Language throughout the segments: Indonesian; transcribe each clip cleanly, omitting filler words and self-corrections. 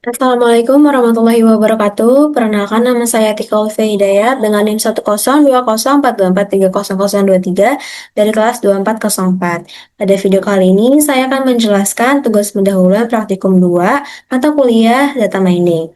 Assalamualaikum warahmatullahi wabarakatuh. Perkenalkan nama saya Tika Ulfi Hidayat dengan NIM 1020424300023 dari kelas 2404. Pada video kali ini saya akan menjelaskan tugas pendahuluan praktikum 2 mata kuliah data mining.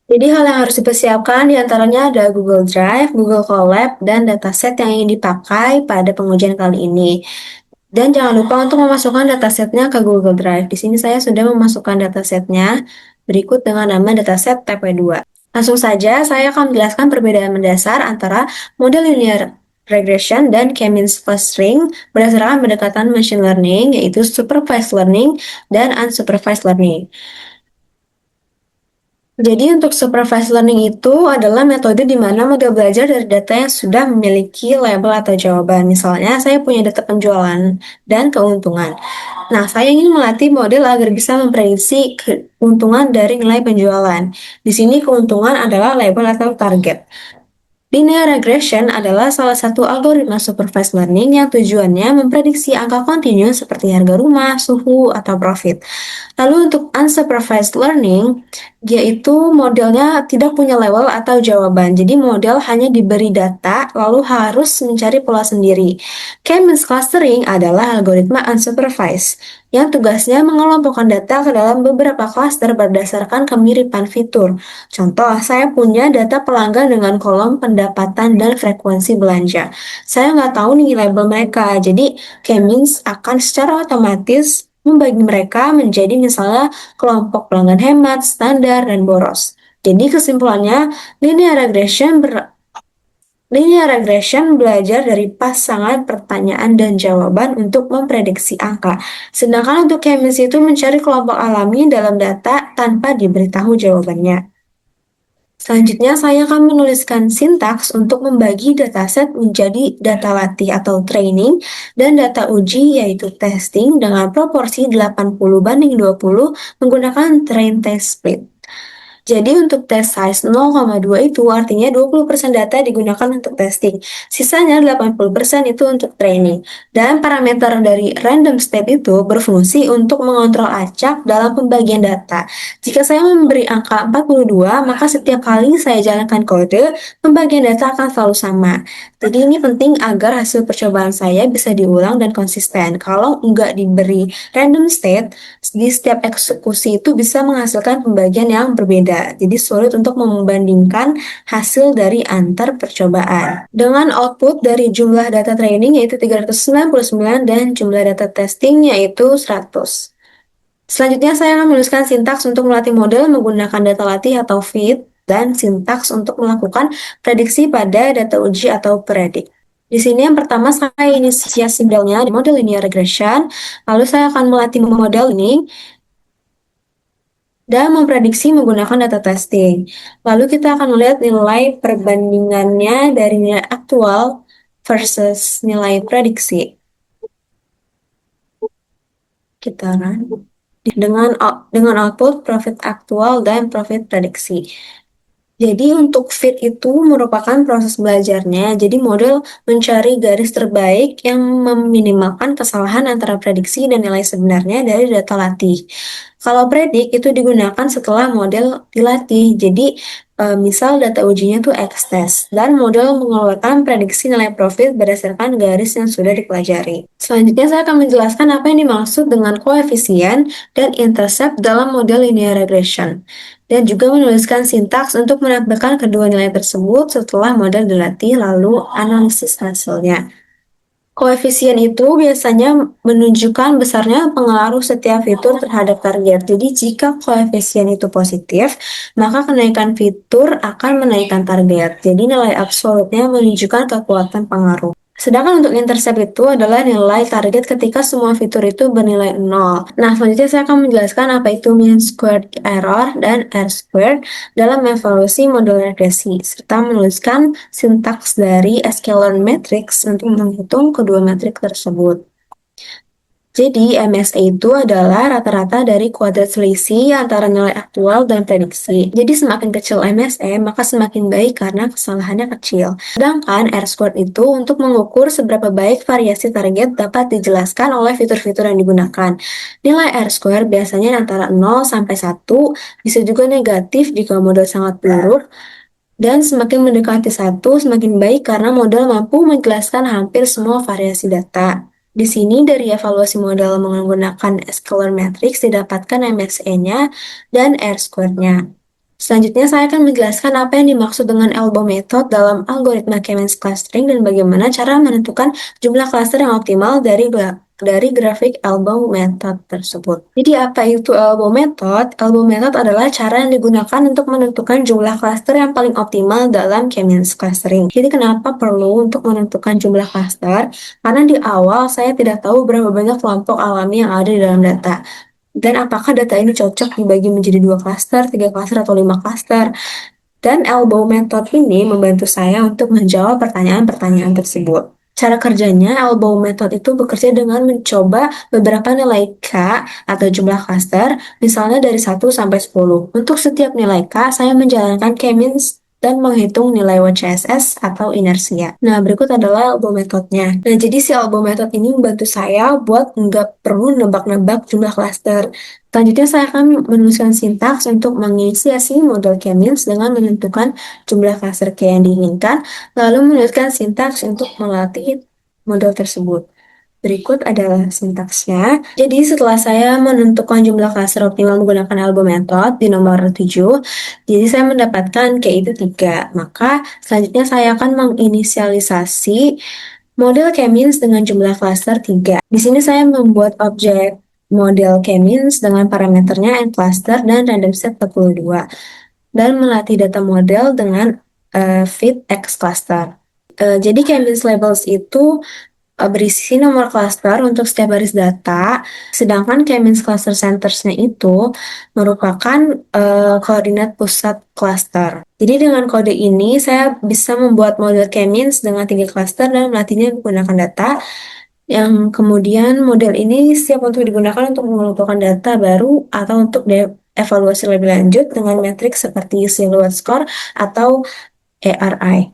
Jadi hal yang harus dipersiapkan diantaranya ada Google Drive, Google Colab, dan dataset yang ingin dipakai pada pengujian kali ini. Dan jangan lupa untuk memasukkan datasetnya ke Google Drive. Di sini saya sudah memasukkan datasetnya berikut dengan nama dataset TP2. Langsung saja, saya akan menjelaskan perbedaan mendasar antara model linear regression dan K-means clustering berdasarkan pendekatan machine learning, yaitu supervised learning dan unsupervised learning. Jadi untuk supervised learning itu adalah metode di mana model belajar dari data yang sudah memiliki label atau jawaban. Misalnya, saya punya data penjualan dan keuntungan. Nah, saya ingin melatih model agar bisa memprediksi keuntungan dari nilai penjualan. Di sini keuntungan adalah label atau target. Linear regression adalah salah satu algoritma supervised learning yang tujuannya memprediksi angka kontinu seperti harga rumah, suhu, atau profit. Lalu untuk unsupervised learning, yaitu modelnya tidak punya label atau jawaban. Jadi model hanya diberi data, lalu harus mencari pola sendiri. K-means clustering adalah algoritma unsupervised, yang tugasnya mengelompokkan data ke dalam beberapa cluster berdasarkan kemiripan fitur. Contoh, saya punya data pelanggan dengan kolom pendapatan dan frekuensi belanja. Saya nggak tahu nih label mereka, jadi K-means akan secara otomatis membagi mereka menjadi misalnya kelompok pelanggan hemat, standar, dan boros. Jadi kesimpulannya, linear regression belajar dari pasangan pertanyaan dan jawaban untuk memprediksi angka. Sedangkan untuk K-means itu mencari kelompok alami dalam data tanpa diberitahu jawabannya. Selanjutnya, saya akan menuliskan sintaks untuk membagi dataset menjadi data latih atau training dan data uji yaitu testing dengan proporsi 80/20 menggunakan train test split. Jadi untuk test size 0,2 itu artinya 20% data digunakan untuk testing. Sisanya 80% itu untuk training. Dan parameter dari random step itu berfungsi untuk mengontrol acak dalam pembagian data. Jika saya memberi angka 42, maka setiap kali saya jalankan kode, pembagian data akan selalu sama. Jadi ini penting agar hasil percobaan saya bisa diulang dan konsisten. Kalau nggak diberi random state, di setiap eksekusi itu bisa menghasilkan pembagian yang berbeda. Jadi sulit untuk membandingkan hasil dari antar percobaan. Dengan output dari jumlah data training yaitu 399 dan jumlah data testing yaitu 100. Selanjutnya saya akan menuliskan sintaks untuk melatih model menggunakan data latih atau feed dan sintaks untuk melakukan prediksi pada data uji atau predik. Di sini yang pertama saya inisiasi modelnya di model linear regression, lalu saya akan melatih model ini dan memprediksi menggunakan data testing. Lalu kita akan melihat nilai perbandingannya dari nilai aktual versus nilai prediksi. Kita run dengan output profit aktual dan profit prediksi. Jadi untuk fit itu merupakan proses belajarnya. Jadi model mencari garis terbaik yang meminimalkan kesalahan antara prediksi dan nilai sebenarnya dari data latih. Kalau predik itu digunakan setelah model dilatih. Jadi misal data ujinya tuh X-test dan model mengeluarkan prediksi nilai profit berdasarkan garis yang sudah dipelajari. Selanjutnya saya akan menjelaskan apa yang dimaksud dengan koefisien dan intercept dalam model linear regression dan juga menuliskan sintaks untuk menampilkan kedua nilai tersebut setelah model dilatih lalu analisis hasilnya. Koefisien itu biasanya menunjukkan besarnya pengaruh setiap fitur terhadap target. Jadi jika koefisien itu positif, maka kenaikan fitur akan menaikkan target. Jadi nilai absolutnya menunjukkan kekuatan pengaruh. Sedangkan untuk intercept itu adalah nilai target ketika semua fitur itu bernilai 0. Nah, selanjutnya saya akan menjelaskan apa itu mean squared error dan R-squared dalam evaluasi model regresi, serta menuliskan sintaks dari sklearn matrix untuk menghitung kedua metrik tersebut. Jadi, MSE itu adalah rata-rata dari kuadrat selisih antara nilai aktual dan prediksi. Jadi, semakin kecil MSE, maka semakin baik karena kesalahannya kecil. Sedangkan R-squared itu untuk mengukur seberapa baik variasi target dapat dijelaskan oleh fitur-fitur yang digunakan. Nilai R-squared biasanya antara 0 sampai 1, bisa juga negatif jika model sangat buruk, dan semakin mendekati 1, semakin baik karena model mampu menjelaskan hampir semua variasi data. Di sini dari evaluasi modal menggunakan scalar matrix didapatkan MSE-nya dan R-squared-nya. Selanjutnya saya akan menjelaskan apa yang dimaksud dengan elbow method dalam algoritma K-means clustering dan bagaimana cara menentukan jumlah cluster yang optimal dari grafik elbow method tersebut. Jadi apa itu elbow method? Elbow method adalah cara yang digunakan untuk menentukan jumlah cluster yang paling optimal dalam K-means clustering. Jadi kenapa perlu untuk menentukan jumlah cluster? Karena di awal saya tidak tahu berapa banyak kelompok alami yang ada di dalam data. Dan apakah data ini cocok dibagi menjadi 2 klaster, 3 klaster, atau 5 klaster. Dan elbow method ini membantu saya untuk menjawab pertanyaan-pertanyaan tersebut. Cara kerjanya, elbow method itu bekerja dengan mencoba beberapa nilai K atau jumlah klaster, misalnya dari 1 sampai 10. Untuk setiap nilai K, saya menjalankan K-means dan menghitung nilai WCSS atau inersia. Nah, berikut adalah elbow methodnya. Nah, jadi si elbow method ini membantu saya buat nggak perlu nebak-nebak jumlah klaster. Selanjutnya saya akan menuliskan sintaks untuk menginisiasi model K-means dengan menentukan jumlah klaster K yang diinginkan, lalu menuliskan sintaks untuk melatih model tersebut. Berikut adalah sintaksnya. Jadi setelah saya menentukan jumlah klaster optimal menggunakan elbow method di nomor 7, jadi saya mendapatkan K itu 3. Maka selanjutnya saya akan menginisialisasi model K-means dengan jumlah klaster 3. Di sini saya membuat objek model K-means dengan parameternya n cluster dan random set 42 dan melatih data model dengan fit X cluster. Jadi K-means labels itu berisi nomor cluster untuk setiap baris data, sedangkan K-means cluster centers-nya itu merupakan koordinat pusat cluster. Jadi dengan kode ini saya bisa membuat model K-means dengan 3 cluster dan melatihnya menggunakan data, yang kemudian model ini siap untuk digunakan untuk mengumpulkan data baru atau untuk evaluasi lebih lanjut dengan metrik seperti silhouette score atau ARI.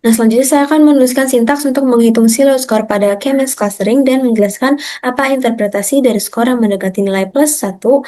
Nah, selanjutnya saya akan menuliskan sintaks untuk menghitung silhouette score pada K-means clustering dan menjelaskan apa interpretasi dari skor yang mendekati nilai plus 1, 0,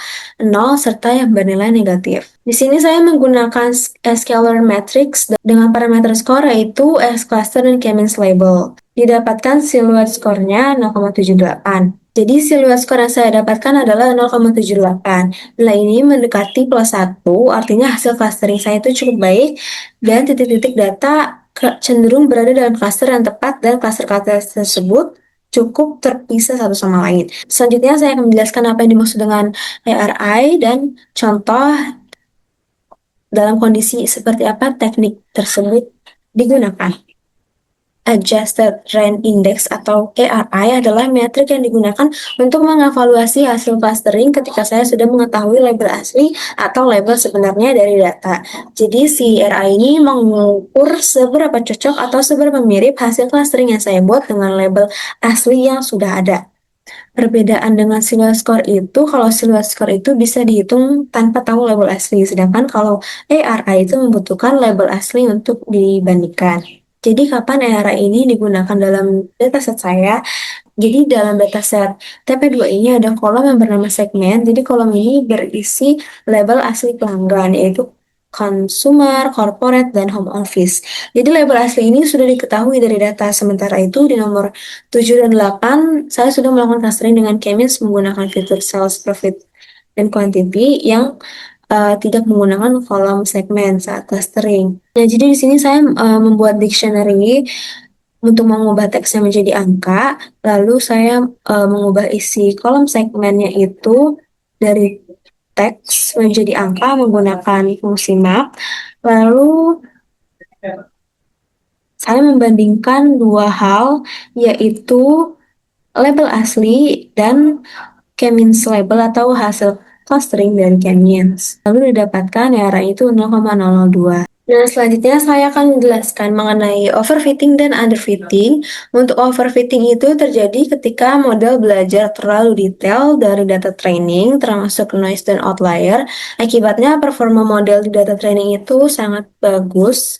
serta yang bernilai negatif. Di sini saya menggunakan scalar matrix dengan parameter skor yaitu S cluster dan K-means label. Didapatkan silhouette score-nya 0,78. Jadi silhouette score yang saya dapatkan adalah 0,78. Nilai ini mendekati plus 1, artinya hasil clustering saya itu cukup baik dan titik-titik data cenderung berada dalam klaster yang tepat dan klaster-klaster tersebut cukup terpisah satu sama lain. Selanjutnya saya akan menjelaskan apa yang dimaksud dengan ARI dan contoh dalam kondisi seperti apa teknik tersebut digunakan. Adjusted Rand Index atau ARI adalah metrik yang digunakan untuk mengevaluasi hasil clustering ketika saya sudah mengetahui label asli atau label sebenarnya dari data. Jadi si ARI ini mengukur seberapa cocok atau seberapa mirip hasil clustering yang saya buat dengan label asli yang sudah ada. Perbedaan dengan silhouette score itu, kalau silhouette score itu bisa dihitung tanpa tahu label asli, sedangkan kalau ARI itu membutuhkan label asli untuk dibandingkan. Jadi kapan ARI ini digunakan dalam dataset saya? Jadi dalam dataset TP2 ini ada kolom yang bernama segmen. Jadi kolom ini berisi label asli pelanggan, yaitu consumer, corporate, dan home office. Jadi label asli ini sudah diketahui dari data. Sementara itu di nomor 7 dan 8, saya sudah melakukan clustering dengan K-means menggunakan fitur sales, profit, dan quantity yang tidak menggunakan kolom segmen saat clustering. Nah, jadi di sini saya membuat dictionary untuk mengubah teksnya menjadi angka, lalu saya mengubah isi kolom segmennya itu dari teks menjadi angka menggunakan fungsi map, lalu saya membandingkan dua hal, yaitu label asli dan K-means label atau hasil clustering dari K-means. Lalu didapatkan array itu 0,002. Nah, selanjutnya saya akan menjelaskan mengenai overfitting dan underfitting. Untuk overfitting itu terjadi ketika model belajar terlalu detail dari data training, termasuk noise dan outlier. Akibatnya performa model di data training itu sangat bagus,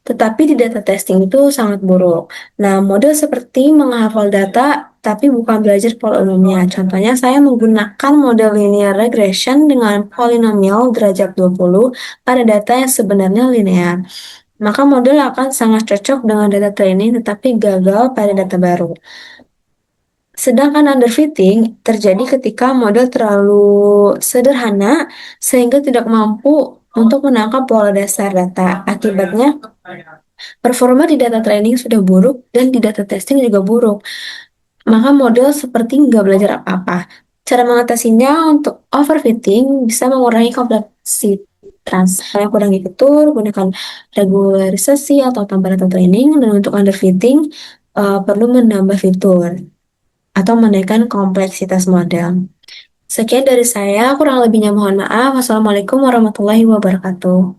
tetapi di data testing itu sangat buruk. Nah, model seperti menghafal data tapi bukan belajar pola umumnya. Contohnya saya menggunakan model linear regression dengan polinomial derajat 20 pada data yang sebenarnya linear. Maka model akan sangat cocok dengan data training tetapi gagal pada data baru. Sedangkan underfitting terjadi ketika model terlalu sederhana sehingga tidak mampu untuk menangkap pola dasar data. Akibatnya, performa di data training sudah buruk dan di data testing juga buruk. Maka model seperti nggak belajar apa-apa. Cara mengatasinya untuk overfitting bisa mengurangi kompleksitas. Kalian kurangi fitur, gunakan regularisasi atau tambah data training, dan untuk underfitting perlu menambah fitur atau menaikkan kompleksitas model. Sekian dari saya, kurang lebihnya mohon maaf. Wassalamualaikum warahmatullahi wabarakatuh.